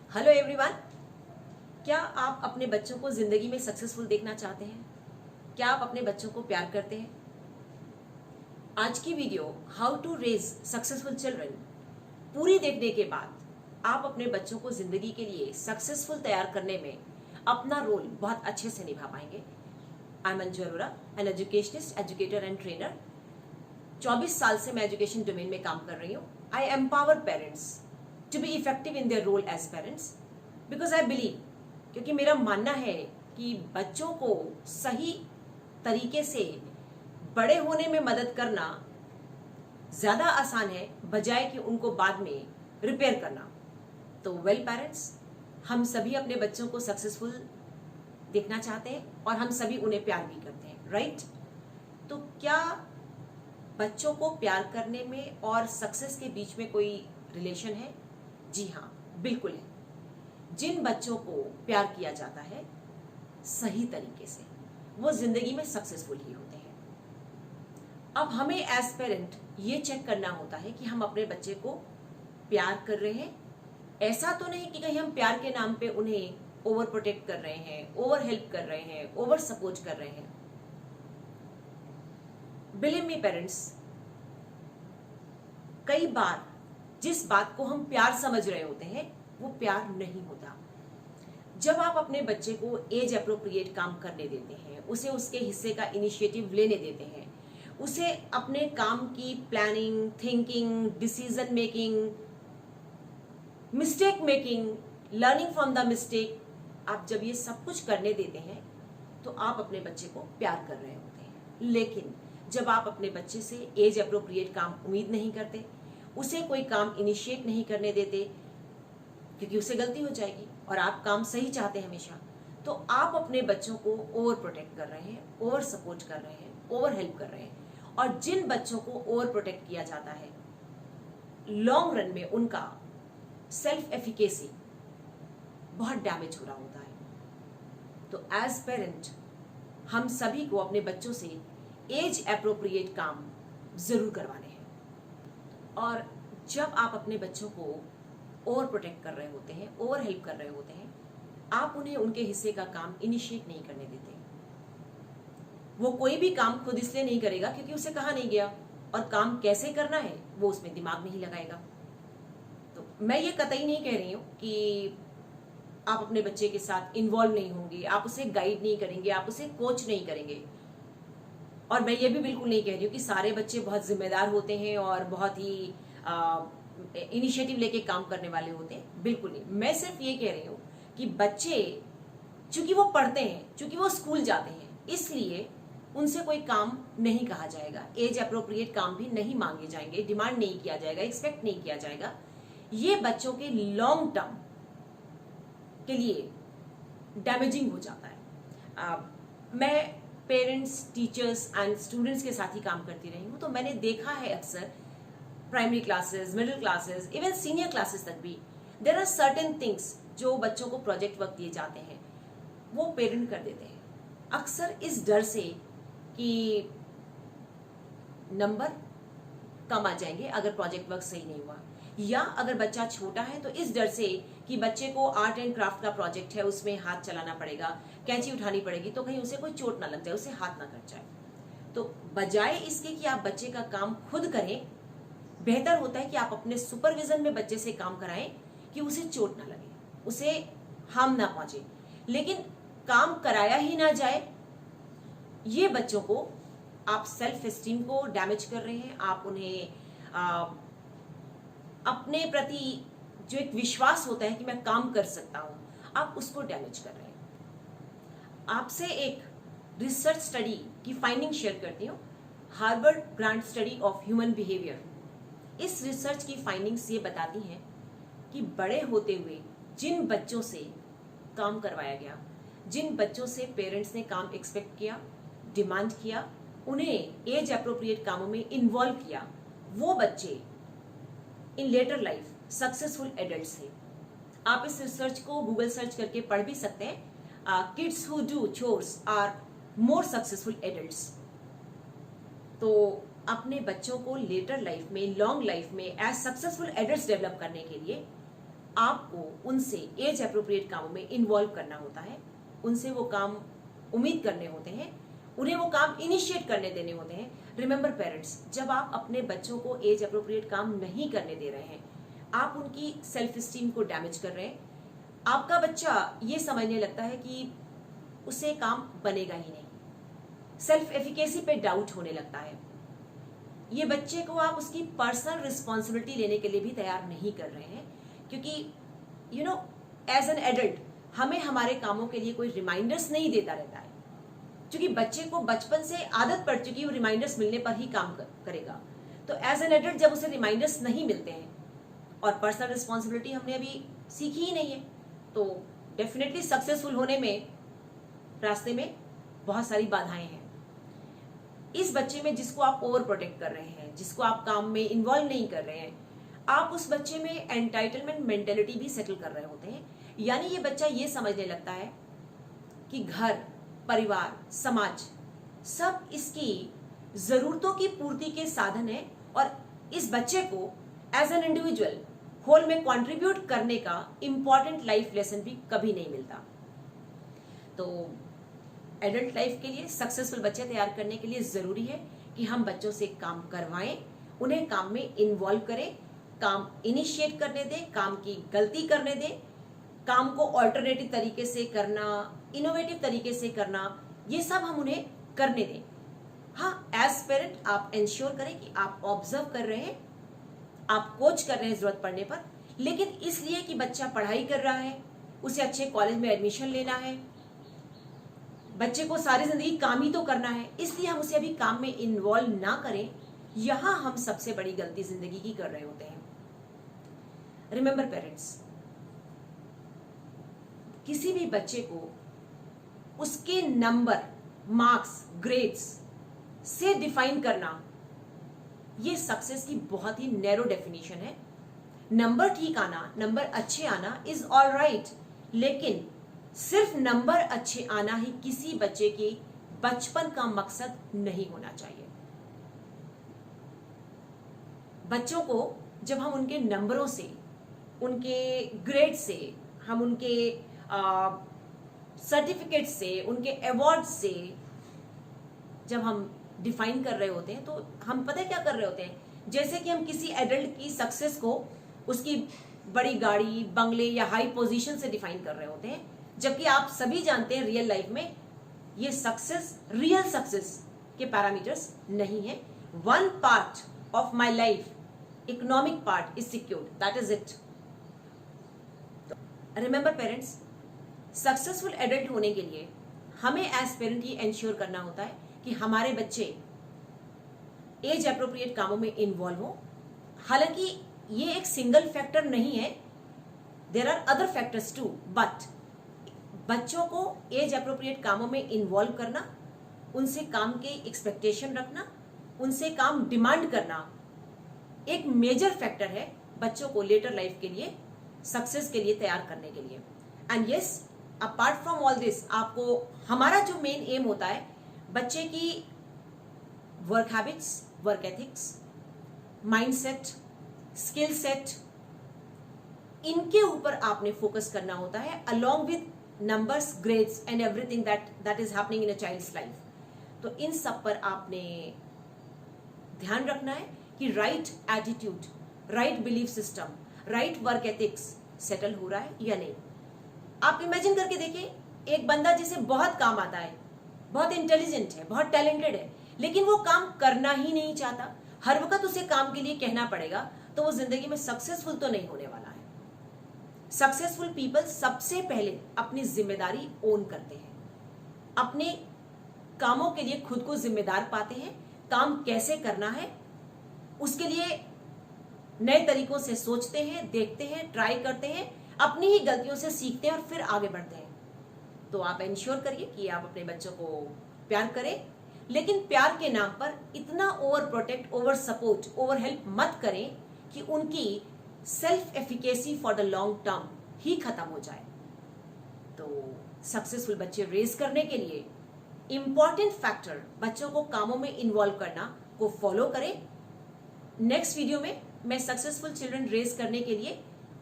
Hello everyone. क्या आप अपने बच्चों को जिंदगी में सक्सेसफुल देखना चाहते हैं? क्या आप अपने बच्चों को प्यार करते हैं? आज की video how to raise successful children पूरी देखने के बाद आप अपने बच्चों को जिंदगी के लिए सक्सेसफुल तैयार करने में अपना रोल बहुत अच्छे से निभा पाएंगे। I am Anju Arora, an educationist, educator and trainer. 24 साल से मैं एजुकेशन डोमेन में काम कर रही हूँ। I empower parents to be effective in their role as parents because I believe, क्योंकि मेरा मानना है कि बच्चों को सही तरीके से बड़े होने में मदद करना ज्यादा आसान है बजाय कि उनको बाद में रिपेयर करना। तो वेल पेरेंट्स, हम सभी अपने बच्चों को सक्सेसफुल देखना चाहते हैं और हम सभी उन्हें प्यार भी करते हैं, राइट? तो क्या बच्चों को प्यार करने में और सक्सेस के बीच में कोई रिलेशन है? जी हाँ, बिल्कुल है। जिन बच्चों को प्यार किया जाता है सही तरीके से, वो जिंदगी में सक्सेसफुल ही होते हैं। अब हमें एज पेरेंट ये चेक करना होता है कि हम अपने बच्चे को प्यार कर रहे हैं। ऐसा तो नहीं कि कहीं हम प्यार के नाम पे उन्हें ओवर प्रोटेक्ट कर रहे हैं, ओवर हेल्प कर रहे हैं, ओवर सपोर्ट कर रहे हैं। बिलीव मी पेरेंट्स, कई बार जिस बात को हम प्यार समझ रहे होते हैं वो प्यार नहीं होता। जब आप अपने बच्चे को एज अप्रोप्रिएट काम करने देते हैं, उसे उसके हिस्से का इनिशिएटिव लेने देते हैं, उसे अपने काम की planning, thinking, decision making, mistake making, learning from the mistake, आप जब ये सब कुछ करने देते हैं तो आप अपने बच्चे को प्यार कर रहे होते हैं। लेकिन जब आप अपने बच्चे से एज अप्रोप्रिएट काम उम्मीद नहीं करते, उसे कोई काम इनिशिएट नहीं करने देते क्योंकि उससे गलती हो जाएगी और आप काम सही चाहते हैं हमेशा, तो आप अपने बच्चों को ओवर प्रोटेक्ट कर रहे हैं, ओवर सपोर्ट कर रहे हैं, ओवर हेल्प कर रहे हैं। और जिन बच्चों को ओवर प्रोटेक्ट किया जाता है, लॉन्ग रन में उनका सेल्फ एफिकेसी बहुत डैमेज हो रहा होता है। तो एज पेरेंट हम सभी को अपने बच्चों से एज अप्रोप्रिएट काम जरूर करवाने हैं। और जब आप अपने बच्चों को ओवर प्रोटेक्ट कर रहे होते हैं, ओवर हेल्प कर रहे होते हैं, आप उन्हें उनके हिस्से का काम इनिशिएट नहीं करने देते। वो कोई भी काम खुद इसलिए नहीं करेगा क्योंकि उसे कहा नहीं गया, और काम कैसे करना है वो उसमें दिमाग नहीं लगाएगा। तो मैं ये कतई नहीं कह रही हूं कि आप अपने बच्चे के साथ इन्वॉल्व नहीं होंगे, आप उसे गाइड नहीं करेंगे, आप उसे कोच नहीं करेंगे। और मैं ये भी बिल्कुल नहीं कह रही हूँ कि सारे बच्चे बहुत जिम्मेदार होते हैं और बहुत ही इनिशिएटिव लेके काम करने वाले होते हैं, बिल्कुल नहीं। मैं सिर्फ ये कह रही हूँ कि बच्चे चूंकि वो पढ़ते हैं, चूंकि वो स्कूल जाते हैं, इसलिए उनसे कोई काम नहीं कहा जाएगा, एज अप्रोप्रिएट काम भी नहीं मांगे जाएंगे, डिमांड नहीं किया जाएगा, एक्सपेक्ट नहीं किया जाएगा। ये बच्चों के लॉन्ग टर्म के लिए डैमेजिंग हो जाता है। मैं पेरेंट्स, टीचर्स एंड स्टूडेंट्स के साथ ही काम करती रही हूँ, तो मैंने देखा है अक्सर primary classes, middle classes, even senior classes तक भी देयर आर सर्टेन थिंग्स जो बच्चों को प्रोजेक्ट वर्क दिए जाते हैं वो पेरेंट कर देते हैं, अक्सर इस डर से कि नंबर कम आ जाएंगे अगर प्रोजेक्ट वर्क सही नहीं हुआ, या अगर बच्चा छोटा है तो इस डर से कि बच्चे को आर्ट एंड क्राफ्ट का प्रोजेक्ट है, उसमें हाथ चलाना पड़ेगा, कैंची उठानी पड़ेगी, तो कहीं उसे कोई चोट ना लग जाए, उसे हाथ ना कट जाए। तो बजाय इसके कि आप बच्चे का काम खुद करें, बेहतर होता है कि आप अपने सुपरविजन में बच्चे से काम कराएं कि उसे चोट ना लगे, उसे हार्म ना पहुंचे। लेकिन काम कराया ही ना जाए, ये बच्चों को आप सेल्फ एस्टीम को डैमेज कर रहे हैं, आप उन्हें अपने प्रति जो एक विश्वास होता है कि मैं काम कर सकता हूं, आप उसको डैमेज कर रहे हैं। आपसे एक रिसर्च स्टडी की फाइंडिंग शेयर करती हूँ, Harvard grant study of human behaviour. इस रिसर्च की फाइंडिंग्स ये बताती हैं कि बड़े होते हुए जिन बच्चों से काम करवाया गया, जिन बच्चों से पेरेंट्स ने काम एक्सपेक्ट किया, डिमांड किया, उन्हें एज अप्रोप्रिएट कामों में इन्वॉल्व किया, वो बच्चे इन लेटर लाइफ सक्सेसफुल एडल्ट्स थे। आप इस रिसर्च को गूगल सर्च करके पढ़ भी सकते हैं। Kids who do chores are more successful adults. तो अपने बच्चों को लेटर लाइफ में, लॉन्ग लाइफ में एज सक्सेसफुल एडल्ट्स डेवलप करने के लिए आपको उनसे एज अप्रोप्रिएट कामों में इन्वॉल्व करना होता है, उनसे वो काम उम्मीद करने होते हैं, उन्हें वो काम इनिशिएट करने देने होते हैं। रिमेंबर पेरेंट्स, जब आप अपने बच्चों को एज अप्रोप्रिएट काम नहीं करने दे रहे हैं, आप उनकी सेल्फ स्टीम को डैमेज कर रहे हैं। आपका बच्चा ये समझने लगता है कि उससे काम बनेगा ही नहीं, सेल्फ एफिकेसी पे डाउट होने लगता है। ये बच्चे को आप उसकी पर्सनल रिस्पॉन्सिबिलिटी लेने के लिए भी तैयार नहीं कर रहे हैं, क्योंकि you know as an adult हमें हमारे कामों के लिए कोई रिमाइंडर्स नहीं देता रहता है, क्योंकि बच्चे को बचपन से आदत पड़ चुकी है वो रिमाइंडर्स मिलने पर ही काम करेगा। तो एज एन एडल्ट जब उसे रिमाइंडर्स नहीं मिलते हैं और पर्सनल रिस्पॉन्सिबिलिटी हमने अभी सीखी ही नहीं है, तो डेफिनेटली सक्सेसफुल होने में रास्ते में बहुत सारी बाधाएं हैं। इस बच्चे में जिसको आप ओवर प्रोटेक्ट कर रहे हैं, जिसको आप काम में इन्वॉल्व नहीं कर रहे हैं, आप उस बच्चे में एंटाइटलमेंट मेंटेलिटी भी सेटल कर रहे होते हैं। यानी ये बच्चा ये समझने लगता है कि घर, परिवार, समाज सब इसकी जरूरतों की पूर्ति के साधन है, और इस बच्चे को एज एन इंडिविजुअल होल में कंट्रीब्यूट करने का इंपॉर्टेंट लाइफ लेसन भी कभी नहीं मिलता। तो एडल्ट लाइफ के लिए सक्सेसफुल बच्चे तैयार करने के लिए जरूरी है कि हम बच्चों से काम करवाएं, उन्हें काम में इन्वॉल्व करें, काम इनिशिएट करने दें, काम की गलती करने दें, काम को ऑल्टरनेटिव तरीके से करना, इनोवेटिव तरीके से करना, ये सब हम उन्हें करने दें। हाँ, एज पेरेंट आप इंश्योर करें कि आप ऑब्जर्व कर रहे हैं, आप कोच कर रहे हैं जरूरत पड़ने पर, लेकिन इसलिए कि बच्चा पढ़ाई कर रहा है, उसे अच्छे कॉलेज में एडमिशन लेना है, बच्चे को सारी जिंदगी काम ही तो करना है, इसलिए हम उसे अभी काम में इन्वॉल्व ना करें। यहां हम सबसे बड़ी गलती जिंदगी की कर रहे होते हैं। रिमेंबर पेरेंट्स, किसी भी बच्चे को उसके नंबर, मार्क्स, ग्रेड्स से डिफाइन करना, ये सक्सेस की बहुत ही नैरो डेफिनेशन है। नंबर ठीक आना, नंबर अच्छे आना इज ऑल राइट, लेकिन सिर्फ नंबर अच्छे आना ही किसी बच्चे की बचपन का मकसद नहीं होना चाहिए। बच्चों को जब हम उनके नंबरों से, उनके ग्रेड से, हम उनके सर्टिफिकेट से, उनके अवार्ड से जब हम डिफाइन कर रहे होते हैं, तो हम पता है क्या कर रहे होते हैं, जैसे कि हम किसी एडल्ट की सक्सेस को उसकी बड़ी गाड़ी, बंगले या हाई पोजीशन से डिफाइन कर रहे होते हैं, जबकि आप सभी जानते हैं रियल लाइफ में ये सक्सेस, रियल सक्सेस के पैरामीटर्स नहीं है। One part of my life, economic part is secured, that is it. Remember parents, successful adult होने के लिए हमें एज पेरेंट ये एंश्योर करना होता है कि हमारे बच्चे एज अप्रोप्रिएट कामों में इन्वॉल्व हो। हालांकि ये एक सिंगल फैक्टर नहीं है, there are other factors too, but बच्चों को एज अप्रोप्रिएट कामों में इन्वॉल्व करना, उनसे काम के एक्सपेक्टेशन रखना, उनसे काम डिमांड करना एक मेजर फैक्टर है बच्चों को लेटर लाइफ के लिए, सक्सेस के लिए तैयार करने के लिए। And yes, apart from all this, आपको, हमारा जो मेन एम होता है बच्चे की work habits, work ethics, mindset, skill set, इनके ऊपर आपने फोकस करना होता है, along with numbers, grades and everything that is happening in a child's life. तो इन सब पर आपने ध्यान रखना है कि right attitude, right belief system, right work ethics settle हो रहा है या नहीं। आप इमेजिन करके देखिए, एक बंदा जिसे बहुत काम आता है, बहुत इंटेलिजेंट है, बहुत टैलेंटेड है, लेकिन वो काम करना ही नहीं चाहता, हर वक्त उसे काम के लिए कहना पड़ेगा, तो वो जिंदगी में सक्सेसफुल तो नहीं होने वाला है। सक्सेसफुल पीपल सबसे पहले अपनी जिम्मेदारी ओन करते हैं, अपने कामों के लिए खुद को जिम्मेदार पाते हैं, काम कैसे करना है उसके लिए नए तरीकों से सोचते हैं, देखते हैं, ट्राई करते हैं, अपनी ही गलतियों से सीखते हैं और फिर आगे बढ़ते हैं। तो आप इंश्योर करिए कि आप अपने बच्चों को प्यार करें, लेकिन प्यार के नाम पर इतना over protect, over support, over help मत करें कि उनकी self efficacy for the long term ही खत्म हो जाए। तो सक्सेसफुल बच्चे रेज करने के लिए इंपॉर्टेंट फैक्टर, बच्चों को कामों में इन्वॉल्व करना, को फॉलो करें। नेक्स्ट वीडियो में मैं सक्सेसफुल चिल्ड्रन रेज करने के लिए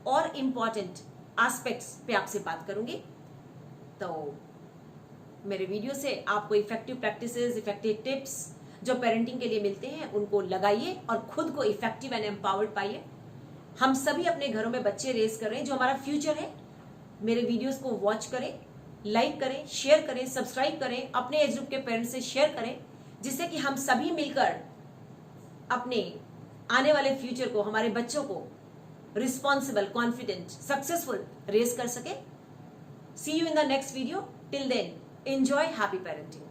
और इम्पॉर्टेंट एस्पेक्ट्स पे आपसे बात करूंगी। तो मेरे वीडियो से आपको इफेक्टिव प्रैक्टिसेस, इफेक्टिव टिप्स जो पेरेंटिंग के लिए मिलते हैं उनको लगाइए और खुद को इफेक्टिव एंड एम्पावर्ड पाइए। हम सभी अपने घरों में बच्चे रेज कर रहे हैं जो हमारा फ्यूचर है। मेरे वीडियोस को वॉच करें, लाइक करें, शेयर करें, सब्सक्राइब करें, अपने एज ग्रुप के पेरेंट्स से शेयर करें, जिससे कि हम सभी मिलकर अपने आने वाले फ्यूचर को, हमारे बच्चों को रिस्पॉन्सिबल, कॉन्फिडेंट, सक्सेसफुल रेज कर सके। See you in the next video. Till then, enjoy, happy parenting.